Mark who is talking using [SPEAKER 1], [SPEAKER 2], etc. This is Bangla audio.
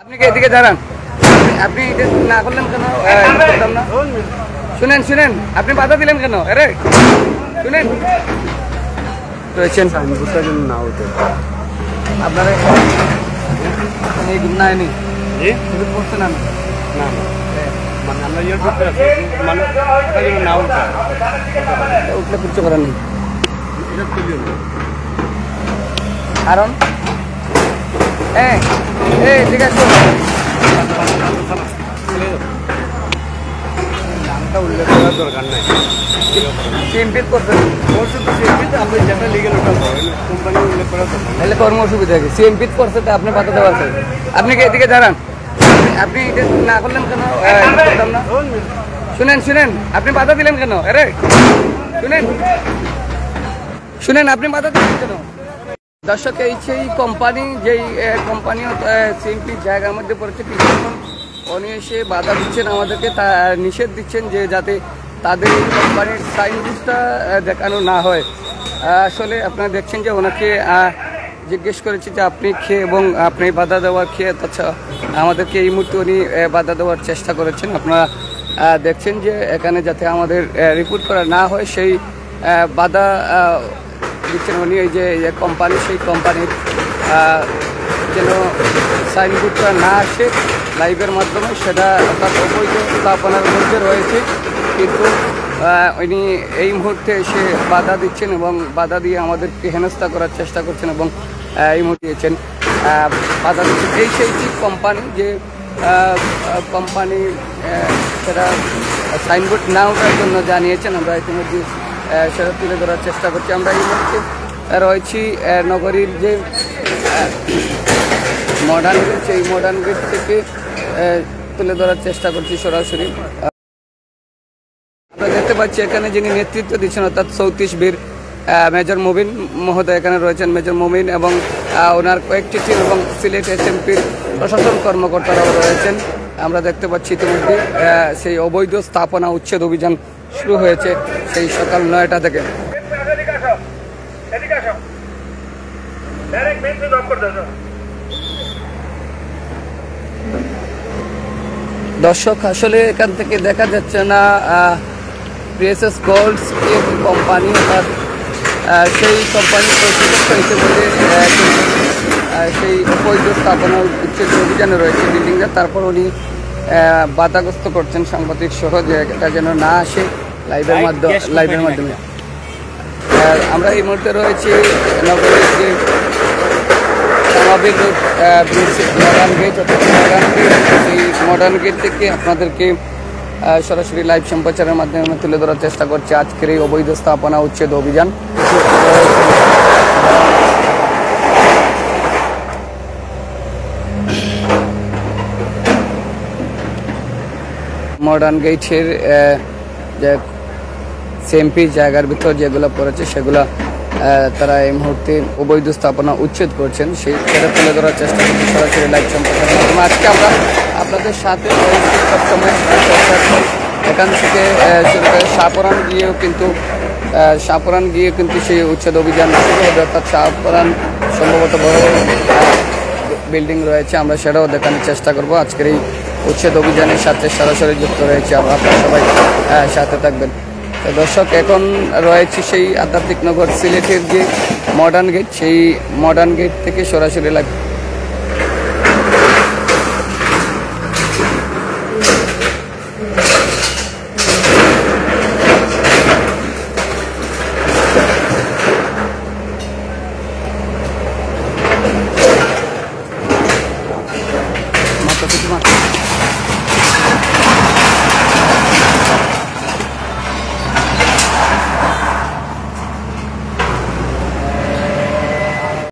[SPEAKER 1] আপনি কি এদিকে দাঁড়ান? আপনি এটা না করলেন কেন? করতাম না। শুনেন শুনেন, আপনি বাধা দিলেন কেন? আরে শুনেন, রয়েছেন
[SPEAKER 2] না হতো
[SPEAKER 1] আপনারা এই গুমনায়নি করছে না
[SPEAKER 2] না মানে আমরা ইয়ে করতে আছি মানে এটা যেন না উঠে
[SPEAKER 1] উঠলে কিচ্ছু করার নেই,
[SPEAKER 2] এটা তুলি
[SPEAKER 1] কারণ ঠিক আছে
[SPEAKER 2] নামটা উল্লেখ করার দরকার নাই
[SPEAKER 1] সিএমপি করতে
[SPEAKER 2] আমরা যেটা লিগেল ওটা কোম্পানি উল্লেখ করার দরকার
[SPEAKER 1] তাহলে কর্ম অসুবিধা আছে। সিএমপি করছে তো আপনি বাধা দেওয়া আছে। আপনি কি এদিকে দাঁড়ান? আপনি এটা না করলেন কেন? করতাম না। শুনেন শুনেন, আপনি বাধা দিলেন কেন? আরে শুনেন শুনেন, আপনি বাধা দিলেন কেন? দর্শক, এই সেই কোম্পানি যেই কোম্পানি সিএমপি জায়গার মধ্যে পড়েছে, কিছুক্ষণ উনি এসে বাধা দিচ্ছেন আমাদেরকে, তা নিষেধ দিচ্ছেন যে যাতে তাদের এই কোম্পানির সাইনবোর্ডটা দেখানো না হয়। আসলে আপনারা দেখছেন যে ওনাকে জিজ্ঞেস করেছি যে আপনি খেয়ে এবং আপনি বাধা দেওয়ার খেয়ে, তাছাড়া আমাদেরকে এই মুহূর্তে উনি বাধা দেওয়ার চেষ্টা করেছেন। আপনারা দেখছেন যে এখানে যাতে আমাদের রিপোর্ট করা না হয় সেই বাধা দিচ্ছেন উনি। এই যে কোম্পানি, সেই কোম্পানির যেন সাইনবোর্ডটা না আসে লাইভের মাধ্যমে, সেটা অর্থাৎ অবৈধ স্থাপনার মধ্যে রয়েছে, কিন্তু উনি এই মুহূর্তে এসে বাধা দিচ্ছেন এবং বাধা দিয়ে আমাদেরকে হেনস্থা করার চেষ্টা করছেন এবং এই মুহূর্তে দিয়েছেন বাধা দিচ্ছেন। এই সেই কোম্পানি যে কোম্পানি সেটা সাইনবোর্ড না ওঠার জন্য জানিয়েছেন। আমরা ইতিমধ্যে সেটা তুলে ধরার চেষ্টা করছি। আমরা এই মুহূর্তে রয়েছি নগরীর যে মডার্ন গেট, সেই মডার্ন গেট থেকে তুলে ধরার চেষ্টা করছি সরাসরি। আমরা দেখতে পাচ্ছি এখানে যিনি নেতৃত্ব দিচ্ছেন, অর্থাৎ 34 বীর মেজর মুবিন মহোদয় এখানে রয়েছেন। মেজর মুবিন এবং ওনার কয়েকটি টিম এবং সিলেট এসএমপির প্রশাসন কর্মকর্তারাও রয়েছেন। আমরা দেখতে পাচ্ছি ইতিমধ্যে সেই অবৈধ স্থাপনা উচ্ছেদ অভিযান শুরু হয়েছে সেই সকাল 9টা থেকে। দর্শক, আসলে এখান থেকে দেখা যাচ্ছে না প্রিএসএস গোল্ডস কোম্পানি, অর্থাৎ সেই কোম্পানির প্রতিপক্ষ ইতিমধ্যে সেই অবৈধ স্থাপনা উচ্ছেদ অভিযানে রয়েছে বিল্ডিংটা। তারপর উনি বাধাগ্রস্ত করছেন সাংবাদিক সহ যে এটা যেন না আসে লাইভের মাধ্যমে। আমরা এই মুহূর্তে রয়েছি নগরীর যে মডার্ন গেট, সেই মডার্ন গেট থেকে আপনাদেরকে সরাসরি লাইভ সম্প্রচারের মাধ্যমে তুলে ধরার চেষ্টা করছে আজকের এই অবৈধ স্থাপনা উচ্ছেদ অভিযান। মডার্ন গেটের যে সিএমপি জায়গার ভিতর যেগুলো পড়েছে সেগুলো তারা এই মুহূর্তে অবৈধ স্থাপনা উচ্ছেদ করছেন, সেটা তুলে ধরার চেষ্টা করছি সরাসরি লাইভ সম্প্রচারের মাধ্যমে। আজকে আমরা আপনাদের সাথে সবসময় এখান থেকে শুরু করে শাহপুরান গিয়েও কিন্তু সেই উচ্ছেদ অভিযান শুরু হবে, অর্থাৎ শাহপুরান সম্ভবত বড় বিল্ডিং রয়েছে, আমরা সেটাও দেখানোর চেষ্টা করব। আজকের এই উচ্ছেদ অভিযানের সাথে সরাসরি যুক্ত রয়েছে, আপনারা সবাই সাথে থাকবেন। দর্শক, এখন রয়েছে সেই আধ্যাত্মিক নগর সিলেটের যে মডার্ন গেট, সেই মডার্ন গেট থেকে সরাসরি